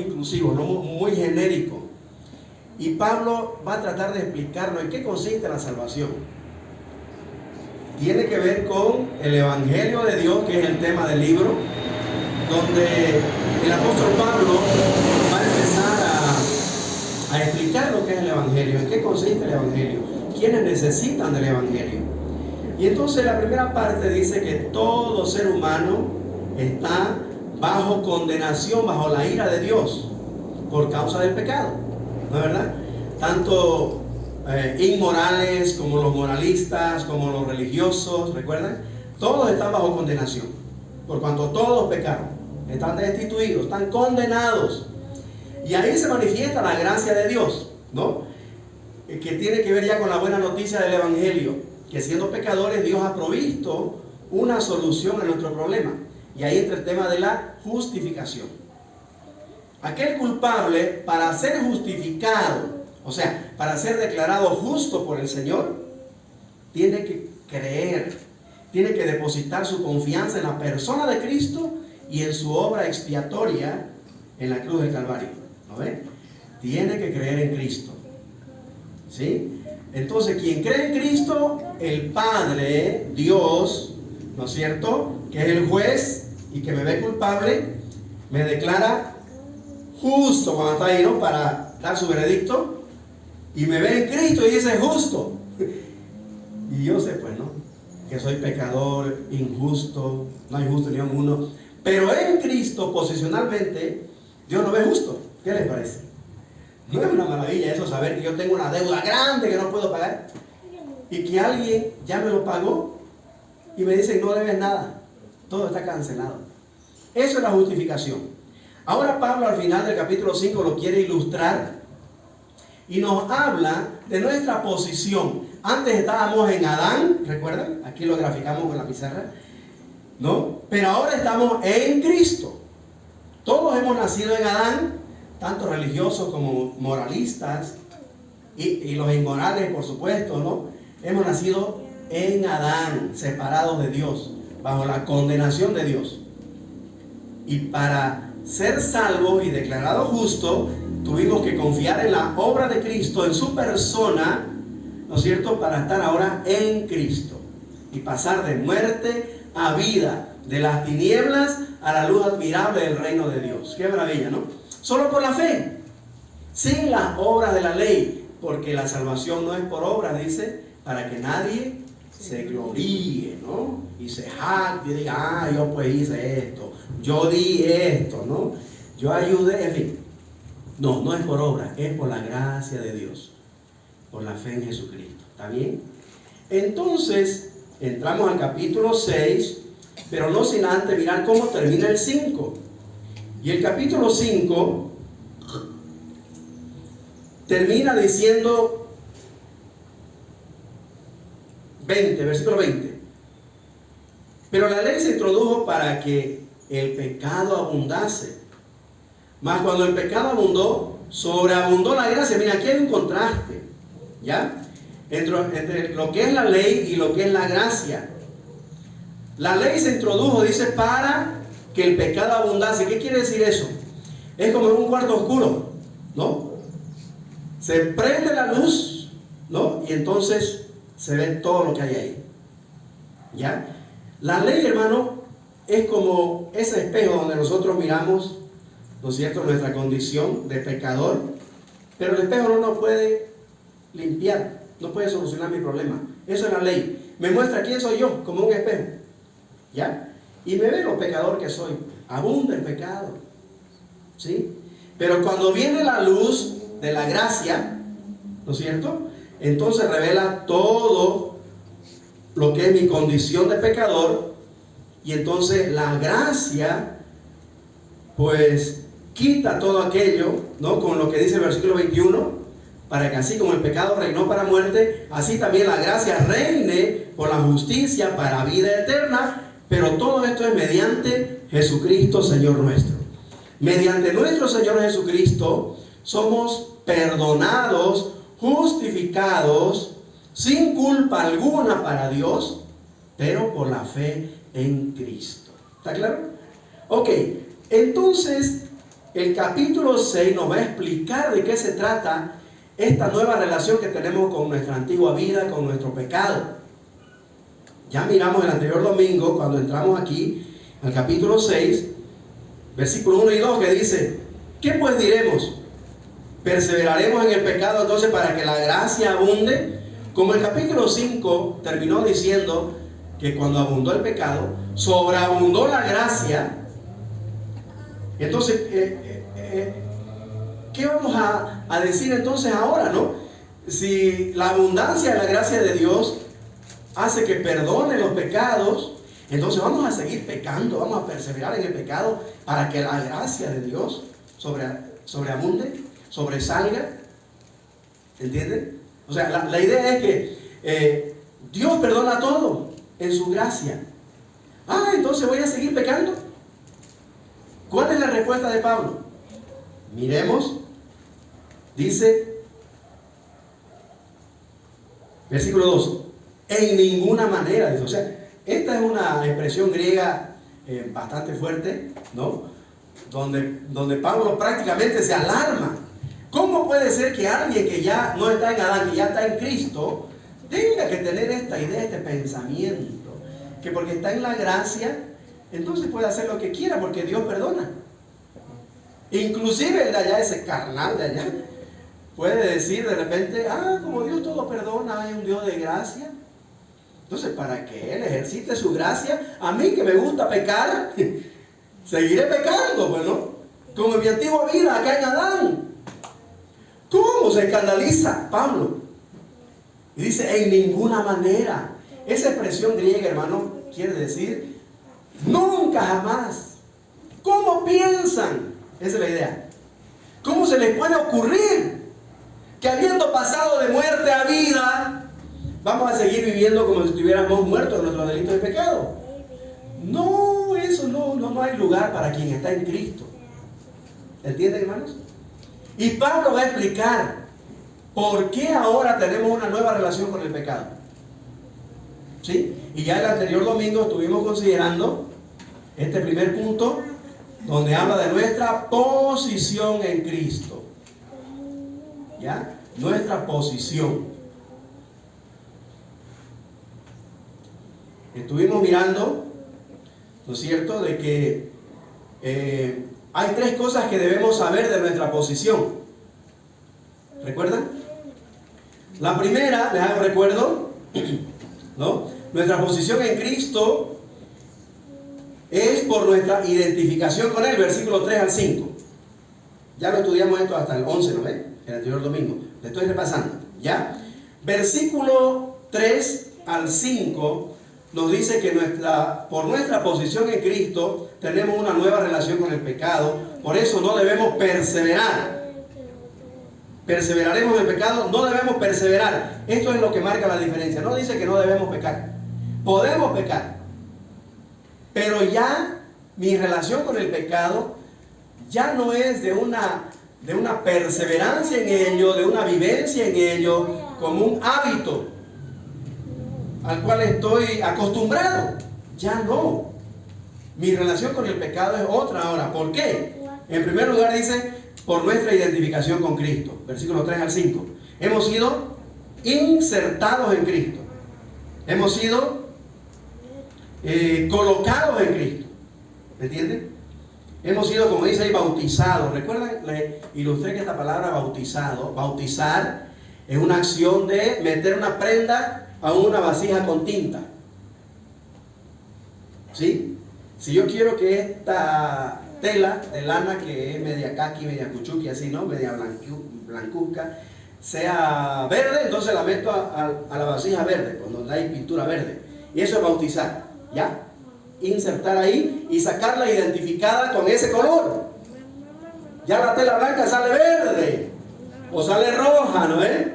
inclusivo, ¿no? Muy genérico. Y Pablo va a tratar de explicarnos en qué consiste la salvación. Tiene que ver con el Evangelio de Dios, que es el tema del libro, donde el apóstol Pablo va a empezar a explicar lo que es el Evangelio, en qué consiste el Evangelio, quiénes necesitan del Evangelio. Y entonces la primera parte dice que todo ser humano está bajo condenación, bajo la ira de Dios, por causa del pecado, ¿no es verdad? Tanto inmorales como los moralistas, como los religiosos, ¿recuerdan? Todos están bajo condenación, por cuanto todos pecaron, están destituidos, están condenados. Y ahí se manifiesta la gracia de Dios, ¿no? Que tiene que ver ya con la buena noticia del Evangelio, que siendo pecadores Dios ha provisto una solución a nuestro problema. Y ahí entra el tema de la justificación. Aquel culpable, para ser justificado, o sea, para ser declarado justo por el Señor, tiene que creer, tiene que depositar su confianza en la persona de Cristo y en su obra expiatoria en la cruz del Calvario. ¿No ven? Tiene que creer en Cristo. ¿Sí? Entonces, quien cree en Cristo, el Padre, Dios, ¿no es cierto?, que es el juez y que me ve culpable, me declara justo cuando está ahí, ¿no?, para dar su veredicto, y me ve en Cristo y dice justo. Y yo sé, pues, ¿no?, que soy pecador, injusto, no hay justo ni uno, pero en Cristo, posicionalmente, Dios no ve justo. ¿Qué les parece? ¿No es una maravilla eso, saber que yo tengo una deuda grande que no puedo pagar y que alguien ya me lo pagó y me dice no debes nada, todo está cancelado? Eso es la justificación. Ahora Pablo al final del capítulo 5 lo quiere ilustrar y nos habla de nuestra posición. Antes estábamos en Adán, ¿recuerdan? Aquí lo graficamos con la pizarra, ¿no? Pero ahora estamos en Cristo. Todos hemos nacido en Adán, tanto religiosos como moralistas, y los inmorales, por supuesto, ¿no? Hemos nacido en Adán, separados de Dios, bajo la condenación de Dios. Y para ser salvos y declarados justos, tuvimos que confiar en la obra de Cristo, en su persona, ¿no es cierto?, para estar ahora en Cristo y pasar de muerte a vida, de las tinieblas a la luz admirable del reino de Dios. Qué maravilla, ¿no? Solo por la fe, sin las obras de la ley, porque la salvación no es por obras, dice, para que nadie se gloríe, ¿no? Y se jacte y diga, yo pues hice esto, yo di esto, ¿no? Yo ayudé, en fin. No, no es por obra, es por la gracia de Dios, por la fe en Jesucristo. ¿Está bien? Entonces, entramos al capítulo 6, pero no sin antes mirar cómo termina el 5. Y el capítulo 5 termina diciendo 20, versículo 20. Pero la ley se introdujo para que el pecado abundase. Mas cuando el pecado abundó, sobreabundó la gracia. Mira, aquí hay un contraste, ¿ya? Entre lo que es la ley y lo que es la gracia. La ley se introdujo, dice, para que el pecado abundase. ¿Qué quiere decir eso? Es como en un cuarto oscuro, ¿no? Se prende la luz, ¿no? Y entonces se ve todo lo que hay ahí, ¿ya? La ley, hermano, es como ese espejo donde nosotros miramos, ¿no es cierto?, nuestra condición de pecador, pero el espejo no nos puede limpiar, no puede solucionar mi problema. Eso es la ley. Me muestra quién soy yo, como un espejo, ¿ya? Y me ve lo pecador que soy. Abunda el pecado, ¿sí? Pero cuando viene la luz de la gracia, ¿no es cierto?, entonces revela todo lo que es mi condición de pecador, y entonces la gracia pues quita todo aquello, ¿no?, con lo que dice el versículo 21, para que así como el pecado reinó para muerte, así también la gracia reine por la justicia para vida eterna. Pero todo esto es mediante Jesucristo, Señor nuestro. Mediante nuestro Señor Jesucristo somos perdonados, justificados, sin culpa alguna para Dios, pero por la fe en Cristo. ¿Está claro? Ok, entonces el capítulo 6 nos va a explicar de qué se trata esta nueva relación que tenemos con nuestra antigua vida, con nuestro pecado. Ya miramos el anterior domingo, cuando entramos aquí, al capítulo 6, versículos 1 y 2, que dice: ¿qué pues diremos? ¿Perseveraremos en el pecado entonces para que la gracia abunde? Como el capítulo 5 terminó diciendo que cuando abundó el pecado, sobreabundó la gracia. Entonces, ¿qué vamos a decir entonces ahora, no? Si la abundancia de la gracia de Dios hace que perdone los pecados, entonces vamos a seguir pecando, vamos a perseverar en el pecado para que la gracia de Dios sobreabunde, sobresalga. ¿Entienden? O sea, la idea es que Dios perdona todo en su gracia. Entonces voy a seguir pecando. ¿Cuál es la respuesta de Pablo? Miremos. Dice, versículo 2, en ninguna manera. Dice, o sea, esta es una expresión griega bastante fuerte, ¿no? Donde Pablo prácticamente se alarma. ¿Cómo puede ser que alguien que ya no está en Adán, que ya está en Cristo, tenga que tener esta idea, este pensamiento? Que porque está en la gracia, entonces puede hacer lo que quiera, porque Dios perdona. Inclusive el de allá, ese carnal de allá, puede decir de repente: como Dios todo perdona, hay un Dios de gracia. Entonces, para que Él ejercite su gracia, a mí que me gusta pecar, seguiré pecando, bueno, como en mi antigua vida acá en Adán. ¿Cómo se escandaliza Pablo? Y dice, en ninguna manera. Esa expresión griega, hermano, quiere decir nunca, jamás. ¿Cómo piensan? Esa es la idea. ¿Cómo se les puede ocurrir que habiendo pasado de muerte a vida, vamos a seguir viviendo como si estuviéramos muertos en nuestros delitos de pecado? No, eso no hay lugar para quien está en Cristo. ¿Entienden, hermanos? Y Pablo va a explicar por qué ahora tenemos una nueva relación con el pecado. ¿Sí? Y ya el anterior domingo estuvimos considerando este primer punto, donde habla de nuestra posición en Cristo. ¿Ya? Nuestra posición. Estuvimos mirando, ¿no es cierto?, de que hay tres cosas que debemos saber de nuestra posición. ¿Recuerdan? La primera, les hago recuerdo, ¿no? Nuestra posición en Cristo es por nuestra identificación con Él, versículo 3 al 5. Ya lo estudiamos esto hasta el 11, ¿no ven? El anterior domingo. Le estoy repasando, ¿ya? Versículo 3 al 5 nos dice que por nuestra posición en Cristo tenemos una nueva relación con el pecado. Por eso no debemos perseverar. Perseveraremos en el pecado, no debemos perseverar. Esto es lo que marca la diferencia. No dice que no debemos pecar. Podemos pecar. Pero ya mi relación con el pecado ya no es de una perseverancia en ello, de una vivencia en ello, como un hábito al cual estoy acostumbrado. Ya no. Mi relación con el pecado es otra ahora. ¿Por qué? En primer lugar dice, por nuestra identificación con Cristo. Versículos 3 al 5. Hemos sido insertados en Cristo. Hemos sido colocados en Cristo. ¿Me entienden? Hemos sido, como dice ahí, bautizados. ¿Recuerdan? Le ilustré que esta palabra bautizado, bautizar, es una acción de meter una prenda a una vasija con tinta. ¿Sí? Si yo quiero que esta tela de lana, que es media caqui, media cuchuqui, así, ¿no? Media blancuzca, sea verde, entonces la meto a la vasija verde, pues donde hay pintura verde. Y eso es bautizar, ¿ya? Insertar ahí y sacarla identificada con ese color. Ya la tela blanca sale verde, o sale roja, ¿no es?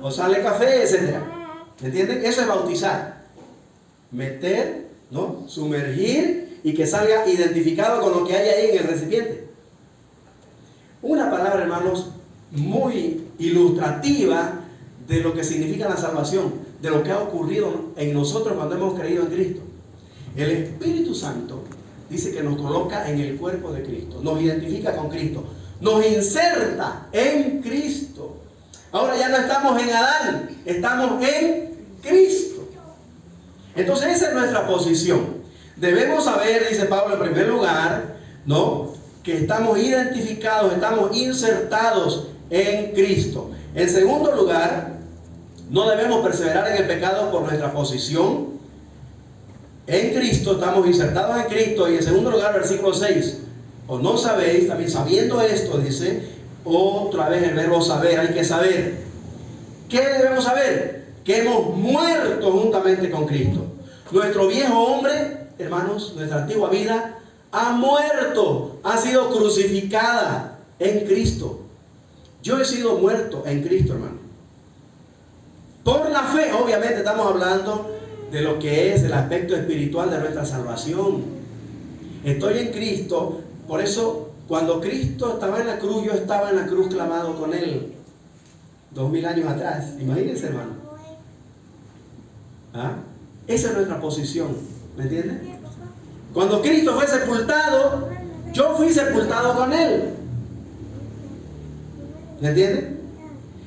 O sale café, etcétera. ¿Me entienden? Eso es bautizar. Meter, ¿no? Sumergir y que salga identificado con lo que hay ahí en el recipiente. Una palabra, hermanos, muy ilustrativa de lo que significa la salvación, de lo que ha ocurrido en nosotros cuando hemos creído en Cristo. El Espíritu Santo dice que nos coloca en el cuerpo de Cristo, nos identifica con Cristo, nos inserta en Cristo. Ahora ya no estamos en Adán, estamos en Cristo. Entonces esa es nuestra posición. Debemos saber, dice Pablo en primer lugar, ¿no?, que estamos identificados, estamos insertados en Cristo. En segundo lugar, no debemos perseverar en el pecado por nuestra posición en Cristo, estamos insertados en Cristo. Y en segundo lugar, versículo 6, o no sabéis, también sabiendo esto, dice, otra vez el verbo saber, hay que saber. ¿Qué debemos saber? Que hemos muerto juntamente con Cristo. Nuestro viejo hombre, hermanos, nuestra antigua vida, ha muerto, ha sido crucificada en Cristo. Yo he sido muerto en Cristo, hermano. Por la fe, obviamente estamos hablando de lo que es el aspecto espiritual de nuestra salvación. Estoy en Cristo, por eso cuando Cristo estaba en la cruz, yo estaba en la cruz clavado con Él. 2000 años atrás, imagínense, hermano. ¿Ah? Esa es nuestra posición, ¿me entienden? Cuando Cristo fue sepultado, yo fui sepultado con Él. ¿Me entienden?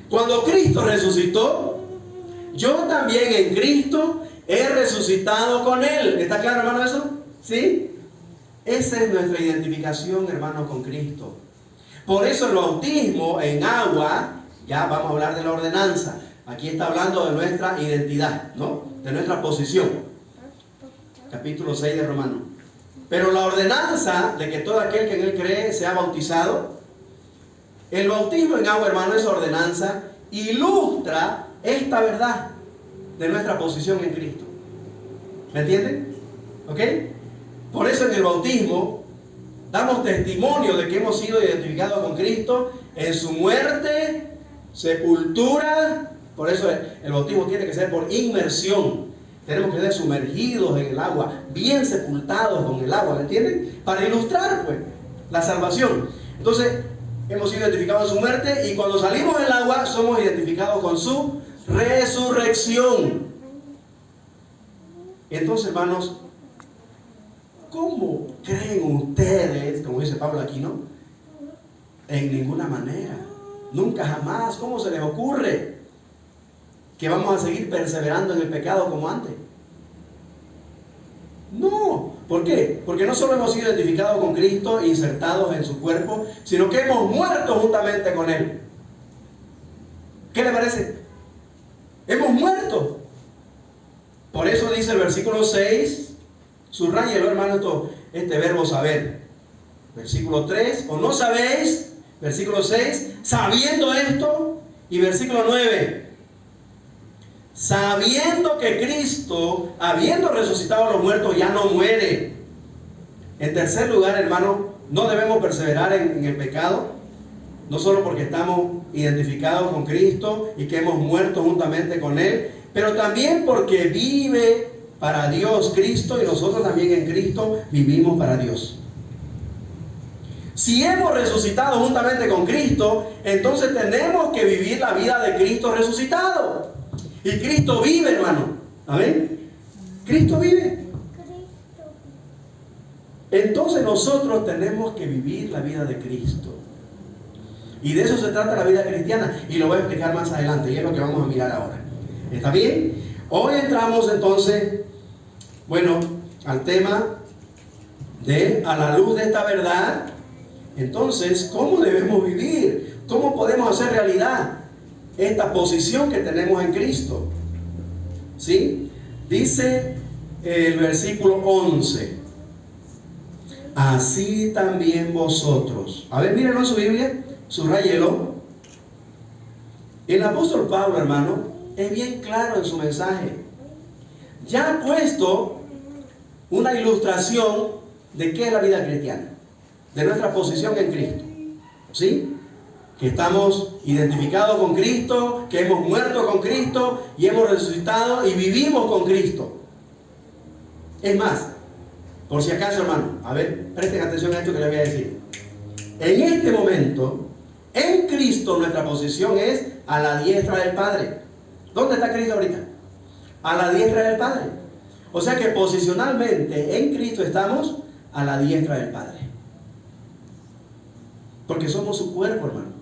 Cuando Cristo resucitó, yo también en Cristo he resucitado con Él. ¿Está claro, hermano, eso? ¿Sí? Esa es nuestra identificación, hermano, con Cristo. Por eso el bautismo en agua, ya vamos a hablar de la ordenanza. Aquí está hablando de nuestra identidad, ¿no?, de nuestra posición. Capítulo 6 de Romanos. Pero la ordenanza de que todo aquel que en Él cree sea bautizado, el bautismo en agua, hermano, esa ordenanza ilustra esta verdad de nuestra posición en Cristo. ¿Me entienden? ¿Ok? Por eso en el bautismo damos testimonio de que hemos sido identificados con Cristo en su muerte, sepultura. Por eso el bautismo tiene que ser por inmersión. Tenemos que ser sumergidos en el agua, bien sepultados con el agua, ¿me entienden? Para ilustrar, pues, la salvación. Entonces, hemos sido identificados en su muerte, y cuando salimos del agua somos identificados con su resurrección. Entonces, hermanos, ¿cómo creen ustedes, como dice Pablo aquí, no? En ninguna manera, nunca jamás. ¿Cómo se les ocurre que vamos a seguir perseverando en el pecado como antes? No. ¿Por qué? Porque no solo hemos sido identificados con Cristo e insertados en su cuerpo, sino que hemos muerto juntamente con Él. ¿Qué le parece? Hemos muerto. Por eso dice el versículo 6, subrayelo, hermano, este verbo saber. Versículo 3, o no sabéis, versículo 6, sabiendo esto, y versículo 9, sabiendo que Cristo, habiendo resucitado a los muertos, ya no muere. En tercer lugar, hermano, no debemos perseverar en el pecado, no solo porque estamos identificados con Cristo y que hemos muerto juntamente con Él, pero también porque vive para Dios Cristo, y nosotros también en Cristo vivimos para Dios. Si hemos resucitado juntamente con Cristo, entonces tenemos que vivir la vida de Cristo resucitado. Y Cristo vive, hermano. ¿Amén? Cristo vive. Entonces nosotros tenemos que vivir la vida de Cristo. Y de eso se trata la vida cristiana. Y lo voy a explicar más adelante. Y es lo que vamos a mirar ahora. ¿Está bien? Hoy entramos entonces, bueno, al tema de, a la luz de esta verdad, entonces, ¿cómo debemos vivir? ¿Cómo podemos hacer realidad esta posición que tenemos en Cristo? ¿Sí? Dice el versículo 11, así también vosotros. A ver, mírenlo en su Biblia, subráyelo. El apóstol Pablo, hermano, es bien claro en su mensaje. Ya ha puesto una ilustración de qué es la vida cristiana, de nuestra posición en Cristo. ¿Sí? Que estamos identificados con Cristo, que hemos muerto con Cristo y hemos resucitado y vivimos con Cristo. Es más, por si acaso, hermano, a ver, presten atención a esto que les voy a decir. En este momento, en Cristo, nuestra posición es a la diestra del Padre. ¿Dónde está Cristo ahorita? A la diestra del Padre. O sea que posicionalmente en Cristo estamos a la diestra del Padre. Porque somos su cuerpo, hermano.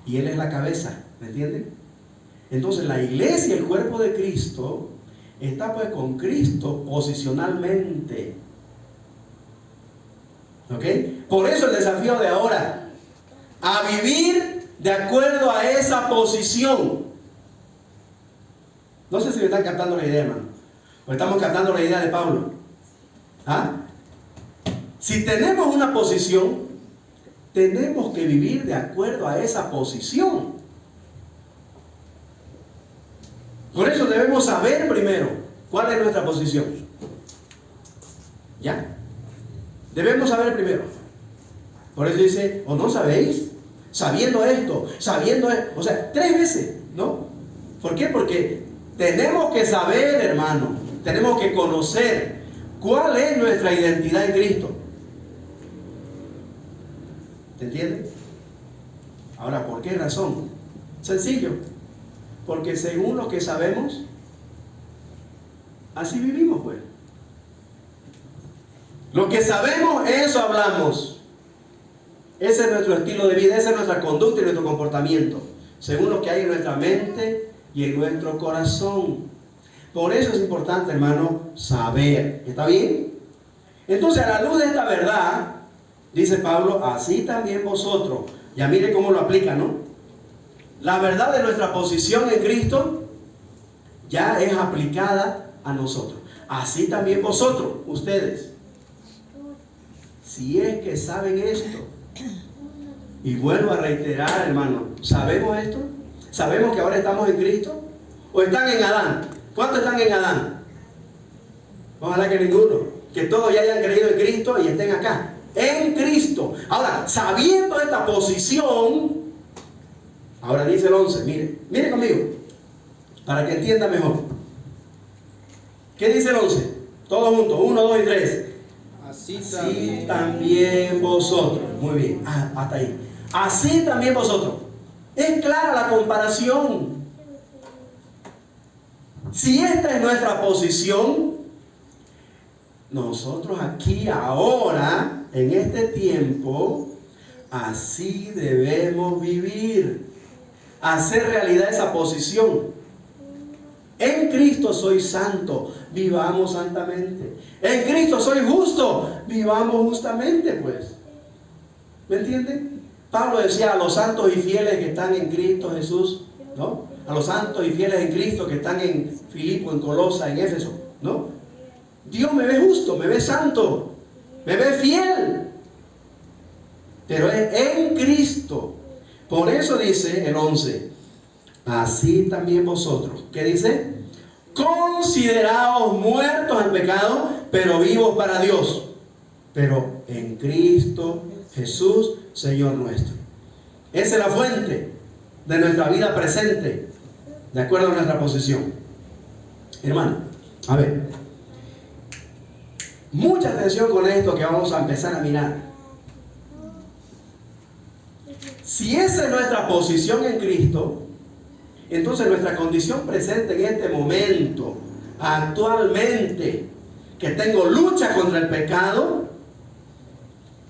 Y Él es la cabeza, ¿me entienden? Entonces la iglesia, el cuerpo de Cristo, está pues con Cristo posicionalmente. ¿Ok? Por eso el desafío de ahora, a vivir de acuerdo a esa posición. No sé si me están captando la idea, hermano. O estamos captando la idea de Pablo. ¿Ah? Si tenemos una posición, tenemos que vivir de acuerdo a esa posición. Por eso debemos saber primero cuál es nuestra posición. ¿Ya? Debemos saber primero. Por eso dice, ¿o no sabéis? Sabiendo esto, o sea, 3 veces, ¿no? ¿Por qué? Porque tenemos que saber, hermano, tenemos que conocer cuál es nuestra identidad en Cristo. ¿Te entiendes? Ahora, ¿por qué razón? Sencillo. Porque según lo que sabemos, así vivimos, pues. Lo que sabemos, eso hablamos. Ese es nuestro estilo de vida, esa es nuestra conducta y nuestro comportamiento, según lo que hay en nuestra mente y en nuestro corazón. Por eso es importante, hermano, saber. ¿Está bien? Entonces, a la luz de esta verdad, dice Pablo, así también vosotros. Ya mire cómo lo aplica, ¿no? La verdad de nuestra posición en Cristo ya es aplicada a nosotros. Así también vosotros, ustedes. Si es que saben esto. Y vuelvo a reiterar, hermano, ¿sabemos esto? ¿Sabemos que ahora estamos en Cristo? ¿O están en Adán? ¿Cuántos están en Adán? Ojalá que ninguno. Que todos ya hayan creído en Cristo y estén acá. En Cristo. Ahora, sabiendo esta posición, ahora dice el 11, mire conmigo, para que entienda mejor. ¿Qué dice el 11? Todos juntos, 1, 2 y 3. Así también vosotros. Muy bien, hasta ahí. Así también vosotros. Es clara la comparación. Si esta es nuestra posición, nosotros aquí, ahora, en este tiempo, así debemos vivir. Hacer realidad esa posición. En Cristo soy santo, vivamos santamente. En Cristo soy justo, vivamos justamente, pues. ¿Me entienden? Pablo decía a los santos y fieles que están en Cristo Jesús, ¿no? A los santos y fieles en Cristo que están en Filipo, en Colosa, en Éfeso, ¿no? Dios me ve justo, me ve santo, me ve fiel. Pero es en Cristo. Por eso dice el 11, así también vosotros. ¿Qué dice? Consideraos muertos al pecado, pero vivos para Dios. Pero en Cristo Jesús, Señor nuestro. Esa es la fuente de nuestra vida presente, de acuerdo a nuestra posición. Hermano, a ver, mucha atención con esto que vamos a empezar a mirar. Si esa es nuestra posición en Cristo, entonces nuestra condición presente en este momento, actualmente, que tengo lucha contra el pecado,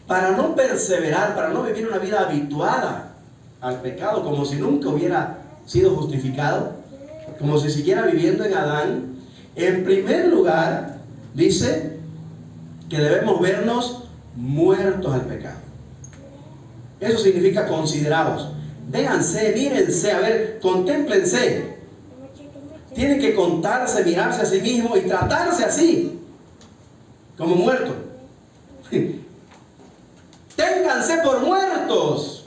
para no perseverar, para no vivir una vida habituada al pecado, como si nunca hubiera sido justificado, como si siguiera viviendo en Adán, en primer lugar, dice que debemos vernos muertos al pecado. Eso significa considerados. Véanse, mírense, a ver, contémplense. Tienen que contarse, mirarse a sí mismos y tratarse así, como muertos. Ténganse por muertos.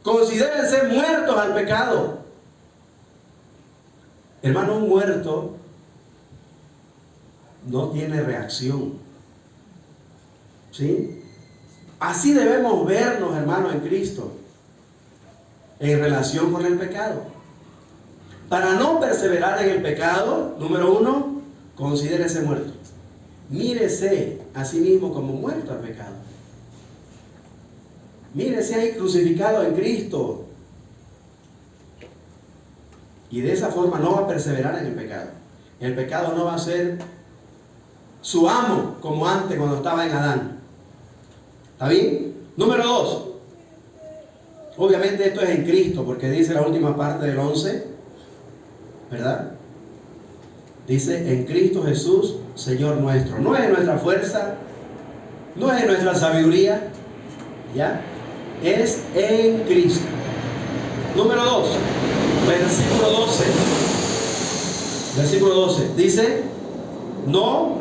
Considérense muertos al pecado. Hermano, un muerto no tiene reacción. ¿Sí? Así debemos vernos, hermanos, en Cristo, en relación con el pecado. Para no perseverar en el pecado, número 1, considérese muerto. Mírese a sí mismo como muerto al pecado. Mírese ahí crucificado en Cristo. Y de esa forma no va a perseverar en el pecado. El pecado no va a ser su amo, como antes cuando estaba en Adán. ¿Está bien? Número 2. Obviamente esto es en Cristo, porque dice la última parte del 11, ¿verdad? Dice, en Cristo Jesús, Señor nuestro. No es en nuestra fuerza, no es en nuestra sabiduría, ¿ya? Es en Cristo. Número 2, versículo 12. Versículo 12. Dice, no,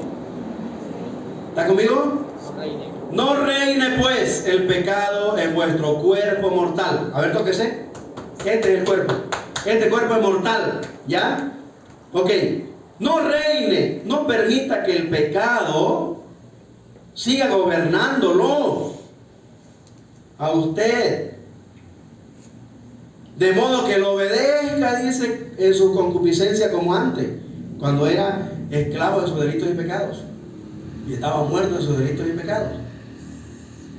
¿está conmigo? No reine pues el pecado en vuestro cuerpo mortal. A ver, tóquese. Este es el cuerpo. Este cuerpo es mortal, ¿ya? Ok. No reine, no permita que el pecado siga gobernándolo a usted. De modo que lo obedezca, dice, en su concupiscencia como antes, cuando era esclavo de sus delitos y pecados. Y estaba muerto en sus delitos y pecados.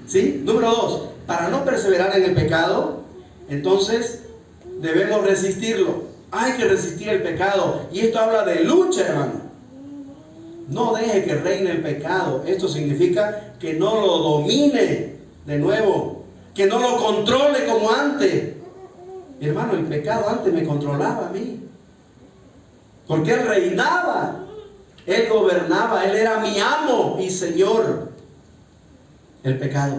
¿Sí? Número 2. Para no perseverar en el pecado, entonces debemos resistirlo. Hay que resistir el pecado. Y esto habla de lucha, hermano. No deje que reine el pecado. Esto significa que no lo domine de nuevo, que no lo controle como antes. Hermano, el pecado antes me controlaba a mí, porque él reinaba, él gobernaba, él era mi amo y señor. El pecado.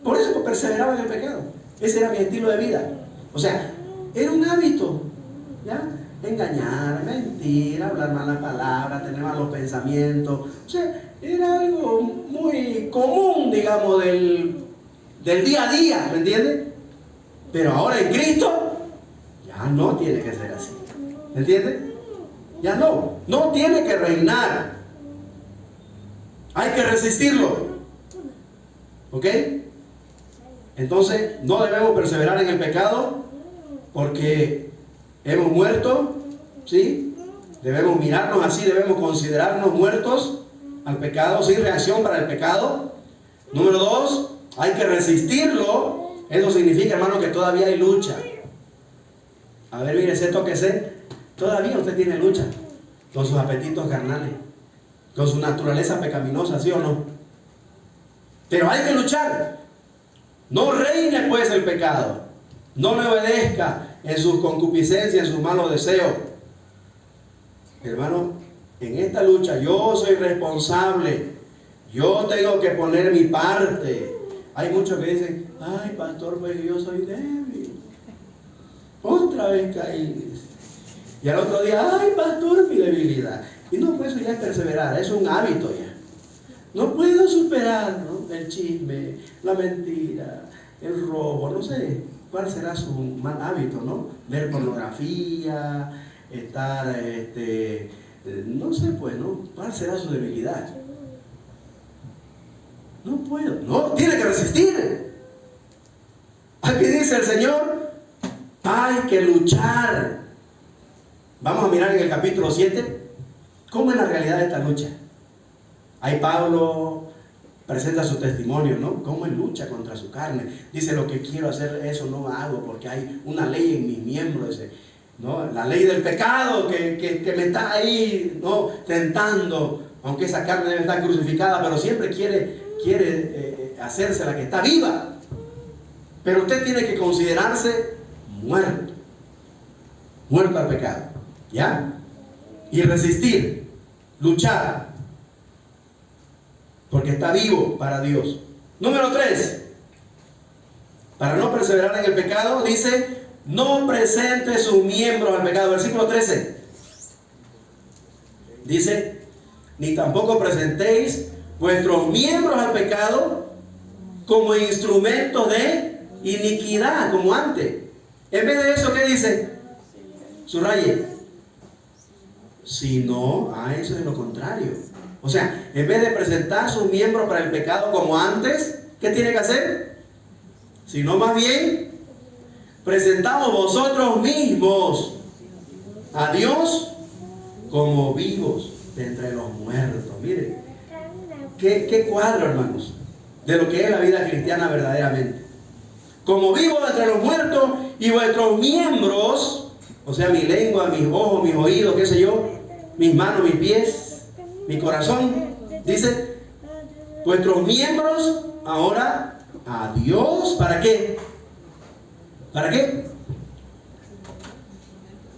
Por eso perseveraba en el pecado. Ese era mi estilo de vida. O sea, era un hábito, ¿ya? Engañar, mentir, hablar malas palabras, tener malos pensamientos. O sea, era algo muy común, digamos, del día a día, ¿me entiendes? Pero ahora en Cristo, ya no tiene que ser así. ¿Me entiendes? Ya no tiene que reinar. Hay que resistirlo. ¿Ok? Entonces, no debemos perseverar en el pecado porque hemos muerto, ¿sí? Debemos mirarnos así, debemos considerarnos muertos al pecado, sin reacción para el pecado. Número 2, hay que resistirlo. Eso significa, hermano, que todavía hay lucha. A ver, mire, tóquese. Todavía usted tiene lucha con sus apetitos carnales, con su naturaleza pecaminosa, ¿sí o no? Pero hay que luchar. No reine pues el pecado. No le obedezca en sus concupiscencias, en sus malos deseos. Hermano, en esta lucha yo soy responsable. Yo tengo que poner mi parte. Hay muchos que dicen, ay, pastor, pues yo soy débil. Otra vez caí. Y al otro día, ay, pastor, mi debilidad. Y no, pues eso ya es perseverar, es un hábito ya. No puedo superar, ¿no? El chisme, la mentira, el robo, no sé cuál será su mal hábito, ¿no? Ver pornografía, estar, no sé, pues, ¿no? ¿Cuál será su debilidad? No puedo, no, tiene que resistir. Aquí dice el Señor, hay que luchar. Vamos a mirar en el capítulo 7 cómo es la realidad de esta lucha. Ahí Pablo presenta su testimonio, ¿no? Cómo él lucha contra su carne. Dice, lo que quiero hacer, eso no hago, porque hay una ley en mis miembros, dice, ¿no? La ley del pecado que me está ahí, ¿no? Tentando, aunque esa carne debe estar crucificada, pero siempre quiere hacerse la que está viva. Pero usted tiene que considerarse muerto al pecado, ¿ya? Y resistir, luchar, porque está vivo para Dios. Número 3, para no perseverar en el pecado, dice, no presente sus miembros al pecado. Versículo 13 dice, ni tampoco presentéis vuestros miembros al pecado como instrumentos de iniquidad, como antes. En vez de eso, ¿qué dice? Subraye. Si no, eso es lo contrario. O sea, en vez de presentar sus miembros para el pecado como antes, ¿qué tiene que hacer? Sino más bien, presentamos vosotros mismos a Dios como vivos de entre los muertos. Miren, qué cuadro, hermanos, de lo que es la vida cristiana verdaderamente. Como vivos de entre los muertos, y vuestros miembros, o sea, mi lengua, mis ojos, mis oídos, qué sé yo, mis manos, mis pies, mi corazón. Dice, vuestros miembros ahora a Dios. ¿Para qué? ¿Para qué?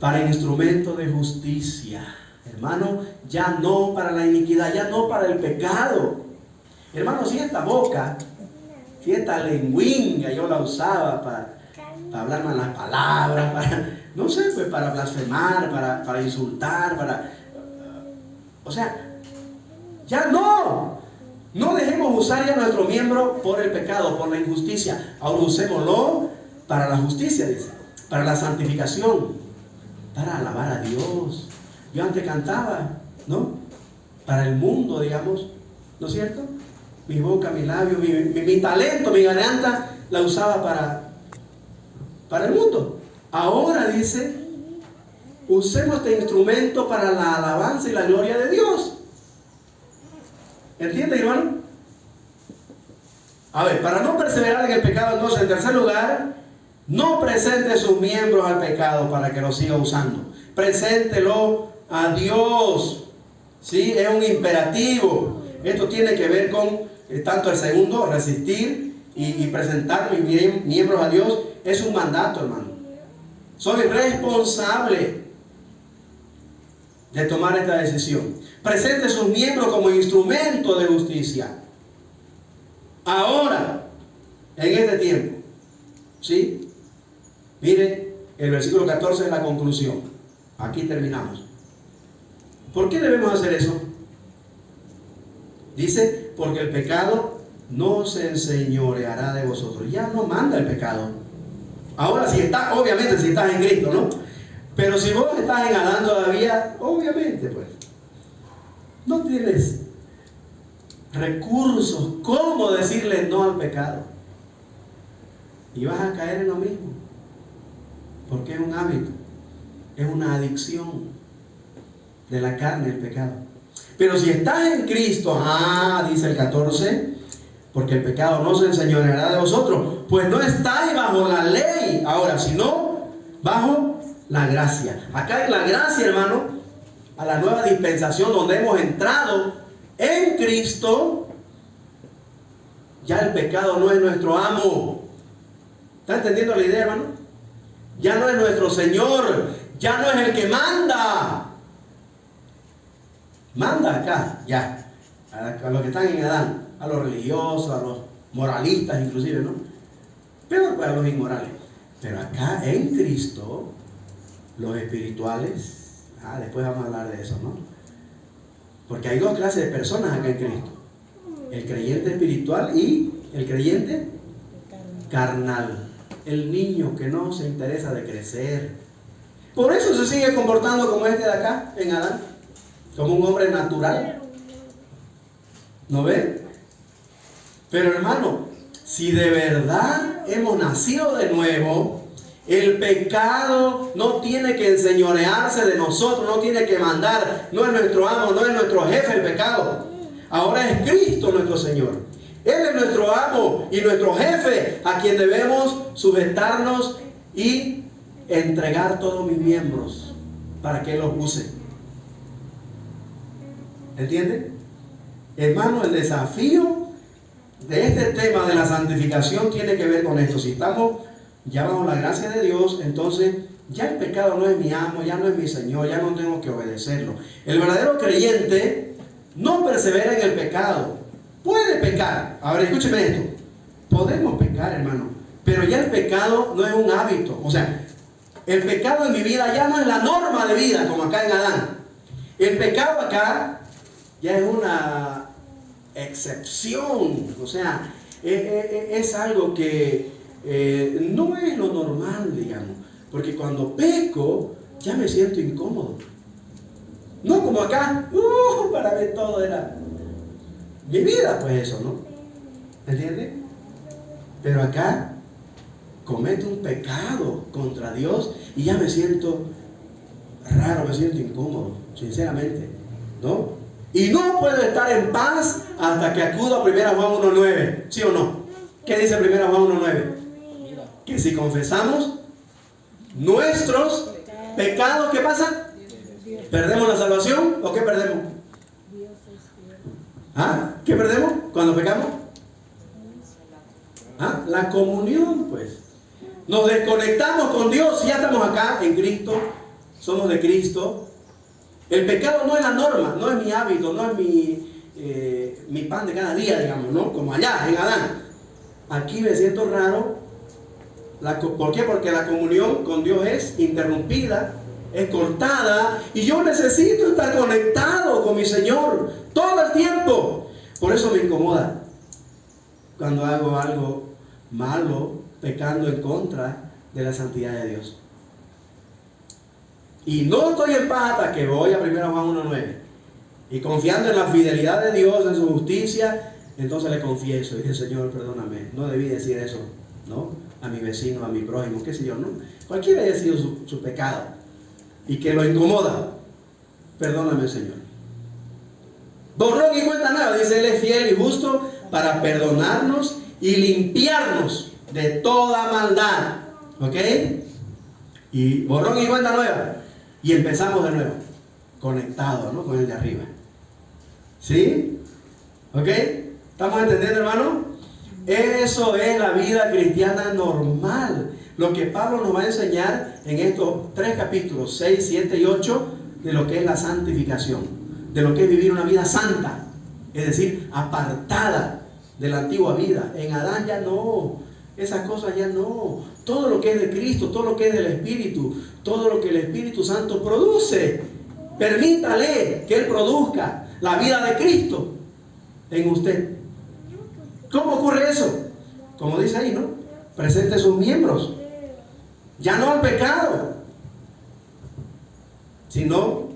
Para instrumento de justicia. Hermano, ya no para la iniquidad, ya no para el pecado. Hermano, si esta boca, si esta lengüinga yo la usaba para hablar malas palabras, no sé, pues para blasfemar, para insultar, o sea, ya no dejemos usar ya nuestro miembro por el pecado, por la injusticia. Ahora usémoslo para la justicia, dice, para la santificación, para alabar a Dios. Yo antes cantaba, ¿no? Para el mundo, digamos, ¿no es cierto? Mi boca, mi labio, mi talento, mi garganta, la usaba para el mundo. Ahora dice, usemos este instrumento para la alabanza y la gloria de Dios. ¿Entiende, hermano? A ver, para no perseverar en el pecado, entonces, en tercer lugar, no presente sus miembros al pecado para que lo siga usando. Preséntelo a Dios. ¿Sí? Es un imperativo. Esto tiene que ver con tanto el segundo, resistir y presentar mis miembros a Dios. Es un mandato, hermano. Soy responsable de tomar esta decisión. Presente sus miembros como instrumento de justicia. Ahora, en este tiempo, ¿sí? Mire, el versículo 14 es la conclusión. Aquí terminamos. ¿Por qué debemos hacer eso? Dice, porque el pecado no se enseñoreará de vosotros. Ya no manda el pecado. Ahora, si estás, obviamente, si estás en Cristo, ¿no? Pero si vos estás en Adán todavía, obviamente, pues, no tienes recursos, cómo decirle no al pecado. Y vas a caer en lo mismo. Porque es un hábito, es una adicción de la carne, el pecado. Pero si estás en Cristo, dice el 14, porque el pecado no se enseñoreará de vosotros, pues no estáis bajo la ley ahora, sino bajo la gracia. Acá en la gracia, hermano, a la nueva dispensación donde hemos entrado en Cristo, ya el pecado no es nuestro amo. ¿Está entendiendo la idea, hermano? Ya no es nuestro Señor, ya no es el que manda. Manda acá, ya, a los que están en Adán, a los religiosos, a los moralistas inclusive, ¿no? Peor pues a los inmorales. Pero acá en Cristo, los espirituales, después vamos a hablar de eso, ¿no? Porque hay dos clases de personas acá en Cristo. El creyente espiritual y el creyente carnal. El niño que no se interesa de crecer. Por eso se sigue comportando como este de acá, en Adán. Como un hombre natural. ¿No ve? Pero hermano, si de verdad hemos nacido de nuevo, el pecado no tiene que enseñorearse de nosotros, no tiene que mandar, no es nuestro amo, no es nuestro jefe el pecado. Ahora es Cristo nuestro Señor. Él es nuestro amo y nuestro jefe, a quien debemos sujetarnos y entregar todos mis miembros para que Él los use. ¿Entiende? Hermano, el desafío de este tema de la santificación tiene que ver con esto. Si estamos ya bajo la gracia de Dios, entonces ya el pecado no es mi amo, ya no es mi Señor, ya no tengo que obedecerlo. El verdadero creyente no persevera en el pecado. Puede pecar. Ahora escúcheme esto. Podemos pecar, hermano, pero ya el pecado no es un hábito. O sea, el pecado en mi vida ya no es la norma de vida como acá en Adán. El pecado acá ya es una excepción. O sea, es algo que no es lo normal, digamos. Porque cuando peco, ya me siento incómodo. No como acá, para ver todo era mi vida, pues eso, ¿no? ¿Entiendes? Pero acá cometo un pecado contra Dios y ya me siento raro, me siento incómodo, sinceramente, ¿no? Y no puedo estar en paz hasta que acudo a 1 Juan 1:9, ¿sí o no? ¿Qué dice 1 Juan 1:9? Que si confesamos nuestros pecados, ¿qué pasa? ¿Perdemos la salvación o qué perdemos? ¿Ah? ¿Qué perdemos cuando pecamos? ¿Ah? La comunión, pues. Nos desconectamos con Dios, ya estamos acá en Cristo, somos de Cristo. El pecado no es la norma, no es mi hábito, no es mi pan de cada día, digamos, ¿no? Como allá, en Adán. Aquí me siento raro. ¿Por qué? Porque la comunión con Dios es interrumpida, es cortada, y yo necesito estar conectado con mi Señor todo el tiempo. Por eso me incomoda cuando hago algo malo, pecando en contra de la santidad de Dios. Y no estoy en paz hasta que voy a 1 Juan 1:9 y confiando en la fidelidad de Dios, en su justicia, entonces le confieso y dije: Señor, perdóname, no debí decir eso, ¿no? A mi vecino, a mi prójimo, qué sé yo, ¿no? Cualquiera haya sido su pecado y que lo incomoda, perdóname, Señor. Borrón y cuenta nueva, dice: Él es fiel y justo para perdonarnos y limpiarnos de toda maldad. ¿Ok? Y borrón y cuenta nueva. Y empezamos de nuevo, conectados, ¿no? Con el de arriba. ¿Sí? ¿Ok? ¿Estamos entendiendo, hermano? Eso es la vida cristiana normal. Lo que Pablo nos va a enseñar en estos 3 capítulos, 6, 7 y 8, de lo que es la santificación, de lo que es vivir una vida santa, es decir, apartada de la antigua vida. En Adán ya no, esas cosas ya no. Todo lo que es de Cristo, todo lo que es del Espíritu, todo lo que el Espíritu Santo produce, permítale que Él produzca la vida de Cristo en usted. ¿Cómo ocurre eso? Como dice ahí, ¿no? Presente sus miembros, ya no al pecado, sino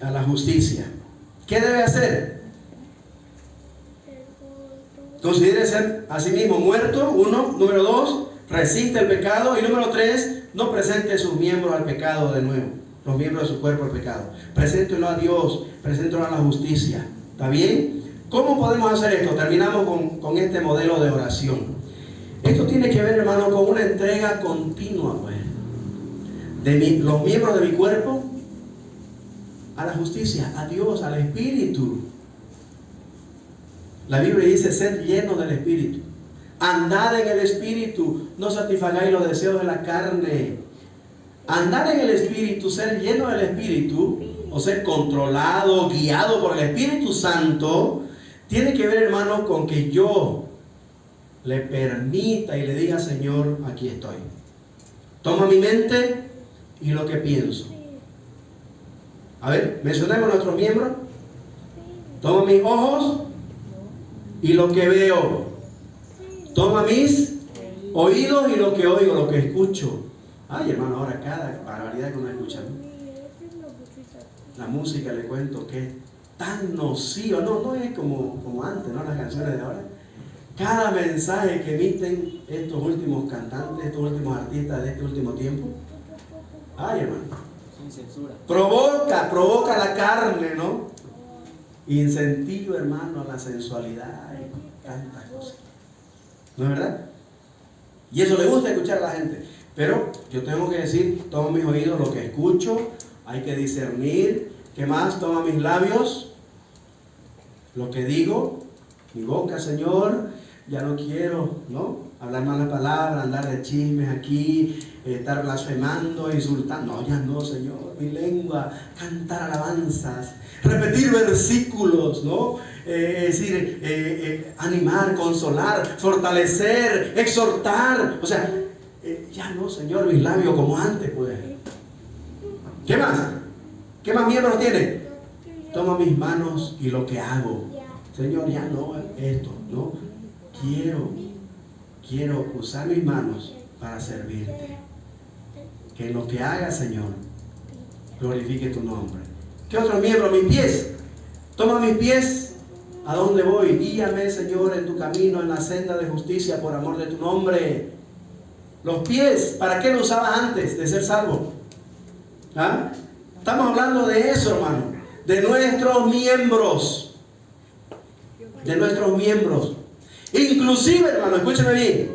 a la justicia. ¿Qué debe hacer? Considérese a sí mismo muerto, 1. Número 2, resiste el pecado. Y número 3, no presente sus miembros al pecado de nuevo, los miembros de su cuerpo al pecado. Preséntelo a Dios, preséntelo a la justicia. ¿Está bien? ¿Cómo podemos hacer esto? Terminamos con este modelo de oración. Esto tiene que ver, hermano, con una entrega continua, pues, de los miembros de mi cuerpo a la justicia, a Dios, al Espíritu. La Biblia dice: sed llenos del Espíritu, andad en el Espíritu, no satisfagáis los deseos de la carne. Andar en el Espíritu, ser lleno del Espíritu, o ser controlado, guiado por el Espíritu Santo, tiene que ver, hermano, con que yo le permita y le diga: Señor, aquí estoy. Toma mi mente y lo que pienso. A ver, mencionemos nuestros miembros. Toma mis ojos y lo que veo. Toma mis oídos y lo que oigo, lo que escucho. Ay, hermano, ahora cada barbaridad que uno escucha, ¿no? La música, le cuento que es tan nociva. No es como antes, ¿no? Las canciones de ahora. Cada mensaje que emiten estos últimos cantantes, estos últimos artistas de este último tiempo. Ay, hermano. Sin censura. Provoca la carne, ¿no? Incentiva, hermano, a la sensualidad y tantas cosas. ¿No es verdad? Y eso le gusta escuchar a la gente. Pero yo tengo que decir: toma mis oídos, lo que escucho, hay que discernir. ¿Qué más? Toma mis labios, lo que digo, mi boca, Señor. Ya no quiero, ¿no? Hablar malas palabras, andar de chismes aquí, estar blasfemando, insultando. No, ya no, Señor. Mi lengua, cantar alabanzas, repetir versículos, ¿no? Animar, consolar, fortalecer, exhortar. O sea, ya no, Señor, mis labios como antes, pues. ¿Qué más? ¿Qué más miembros tiene? Toma mis manos y lo que hago. Señor, ya no esto, ¿no? Quiero usar mis manos para servirte. Que en lo que haga, Señor, glorifique tu nombre. ¿Qué otro miembro? Mis pies. Toma mis pies. ¿A dónde voy? Guíame, Señor, en tu camino, en la senda de justicia, por amor de tu nombre. Los pies, ¿para qué lo usabas antes de ser salvo? ¿Ah? Estamos hablando de eso, hermano. De nuestros miembros. De nuestros miembros. Inclusive, hermano, escúcheme bien,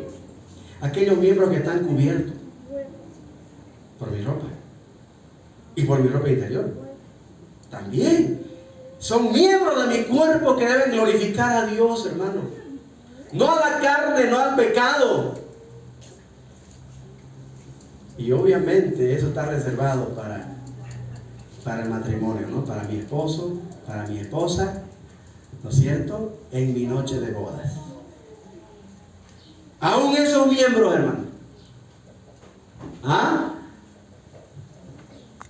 aquellos miembros que están cubiertos por mi ropa y por mi ropa interior también. Son miembros de mi cuerpo que deben glorificar a Dios, hermano. No a la carne, no al pecado. Y obviamente eso está reservado para el matrimonio, ¿no? Para mi esposo, para mi esposa, ¿no es cierto? En mi noche de bodas. Aún esos miembros, hermano. ¿Ah?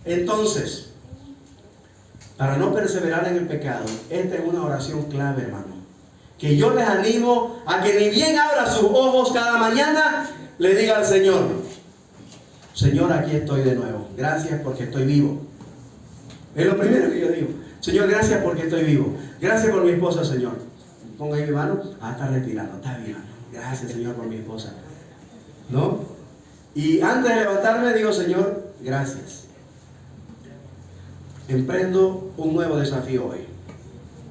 Entonces, para no perseverar en el pecado, esta es una oración clave, hermano. Que yo les animo a que ni bien abra sus ojos cada mañana, le diga al Señor: Señor, aquí estoy de nuevo. Gracias porque estoy vivo. Es lo primero que yo digo. Señor, gracias porque estoy vivo. Gracias por mi esposa, Señor. Ponga ahí mi mano. Está retirando. Está bien. Gracias, Señor, por mi esposa. ¿No? Y antes de levantarme digo: Señor, gracias. Emprendo un nuevo desafío hoy.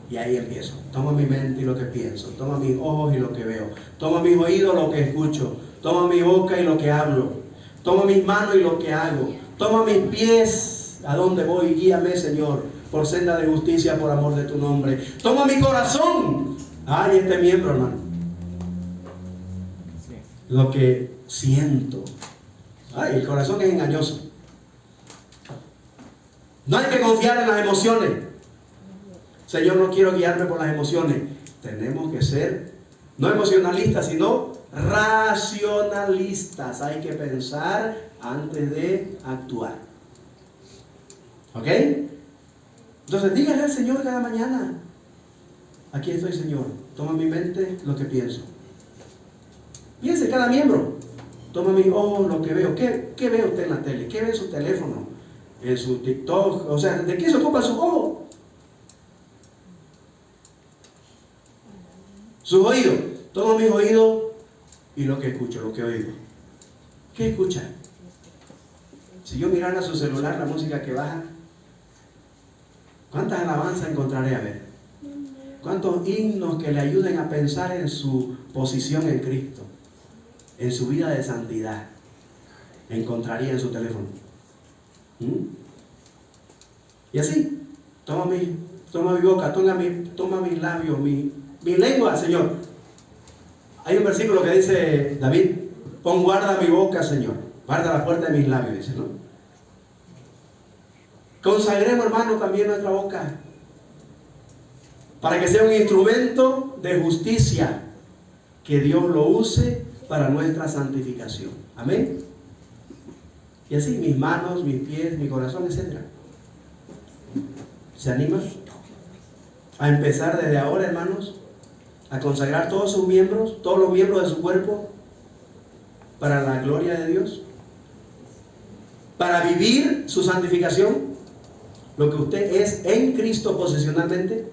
Y ahí empiezo. Toma mi mente y lo que pienso. Toma mis ojos y lo que veo. Toma mis oídos y lo que escucho. Toma mi boca y lo que hablo. Toma mis manos y lo que hago. Toma mis pies a donde voy. Guíame, Señor, por senda de justicia, por amor de tu nombre. Toma mi corazón. Ay, este miembro, hermano. Lo que siento. Ay, el corazón es engañoso. No hay que confiar en las emociones. Señor, no quiero guiarme por las emociones. Tenemos que ser no emocionalistas, sino racionalistas. Hay que pensar antes de actuar. ¿Ok? Entonces dígale al Señor cada mañana: aquí estoy, Señor. Toma mi mente lo que pienso. Piense cada miembro. Toma mis ojos lo que veo. ¿Qué ve usted en la tele? ¿Qué ve en su teléfono? En su TikTok. O sea, ¿de qué se ocupa su ojo? Sus oídos. Toma mis oídos y lo que escucho, lo que oigo. ¿Qué escucha? Si yo mirara su celular, la música que baja, ¿cuántas alabanzas encontraré? A ver, ¿cuántos himnos que le ayuden a pensar en su posición en Cristo, en su vida de santidad, encontraría en su teléfono? Y así, toma mi boca, toma mis labios, mi lengua, Señor. Hay un versículo que dice David: pon guarda mi boca, Señor, guarda la puerta de mis labios, dice, ¿no? Consagremos, hermano, también nuestra boca, para que sea un instrumento de justicia, que Dios lo use para nuestra santificación. Amén. Y así, mis manos, mis pies, mi corazón, etc. ¿Se anima a empezar desde ahora, hermanos, a consagrar todos sus miembros, todos los miembros de su cuerpo, para la gloria de Dios? Para vivir su santificación, lo que usted es en Cristo posicionalmente.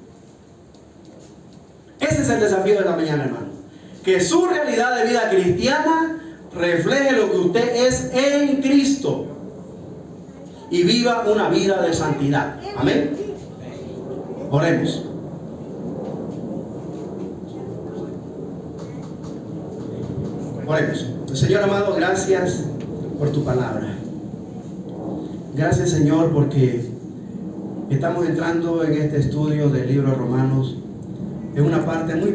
Ese es el desafío de la mañana, hermano. Que su realidad de vida cristiana refleje lo que usted es en Cristo y viva una vida de santidad. Amén. Oremos. Oremos. Señor amado, gracias por tu palabra. Gracias, Señor, porque estamos entrando en este estudio del libro de Romanos en una parte muy